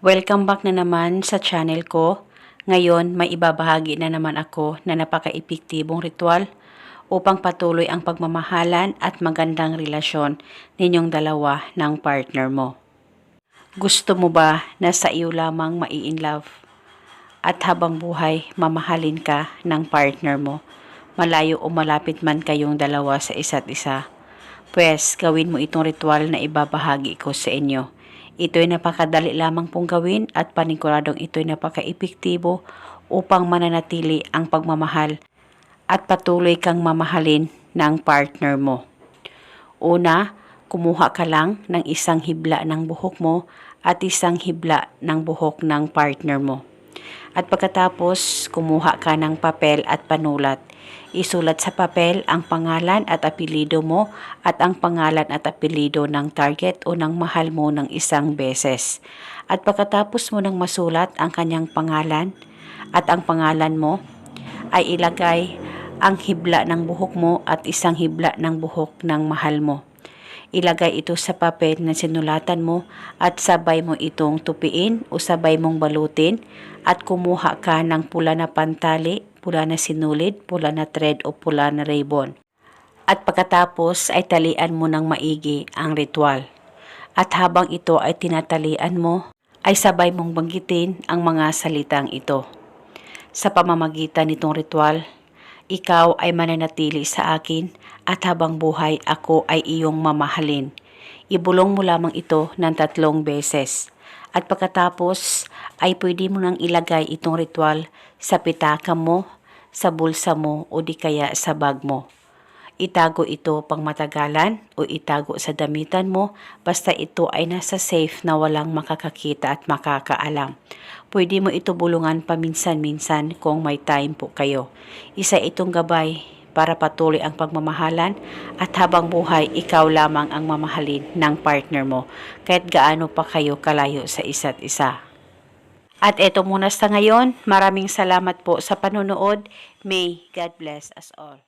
Welcome back na naman sa channel ko. Ngayon, may ibabahagi na naman ako na napaka-epektibong ritual upang patuloy ang pagmamahalan at magandang relasyon ninyong dalawa ng partner mo. Gusto mo ba na sa iyo lamang mai-inlove at habang buhay mamahalin ka ng partner mo, malayo o malapit man kayong dalawa sa isa't isa? Pwes, gawin mo itong ritual na ibabahagi ko sa inyo. Ito'y napakadali lamang pong gawin at paniguradong ito'y napaka-epektibo upang mananatili ang pagmamahal at patuloy kang mamahalin ng partner mo. Una, kumuha ka lang ng isang hibla ng buhok mo at isang hibla ng buhok ng partner mo. At pagkatapos, kumuha ka ng papel at panulat. Isulat sa papel ang pangalan at apelido mo at ang pangalan at apelido ng target o ng mahal mo ng isang beses. At pagkatapos mo nang masulat ang kanyang pangalan at ang pangalan mo, ay ilagay ang hibla ng buhok mo at isang hibla ng buhok ng mahal mo. Ilagay ito sa papel na sinulatan mo at sabay mo itong tupiin o sabay mong balutin at kumuha ka ng pula na pantali, pula na sinulid, pula na thread o pula na ribbon. At pagkatapos ay talian mo ng maigi ang ritual. At habang ito ay tinatalian mo, ay sabay mong banggitin ang mga salitang ito. Sa pamamagitan nitong ritual, ikaw ay mananatili sa akin at habang buhay ako ay iyong mamahalin. Ibulong mo lamang ito ng 3 beses. At pagkatapos ay pwede mo nang ilagay itong ritual sa pitaka mo, sa bulsa mo o di kaya sa bag mo. Itago ito pang matagalan o itago sa damitan mo basta ito ay nasa safe na walang makakakita at makakaalam. Pwede mo ito bulungan paminsan-minsan kung may time po kayo. Isa itong gabay para patuloy ang pagmamahalan at habang buhay ikaw lamang ang mamahalin ng partner mo kahit gaano pa kayo kalayo sa isa't isa. At eto muna sa ngayon, maraming salamat po sa panonood. May God bless us all.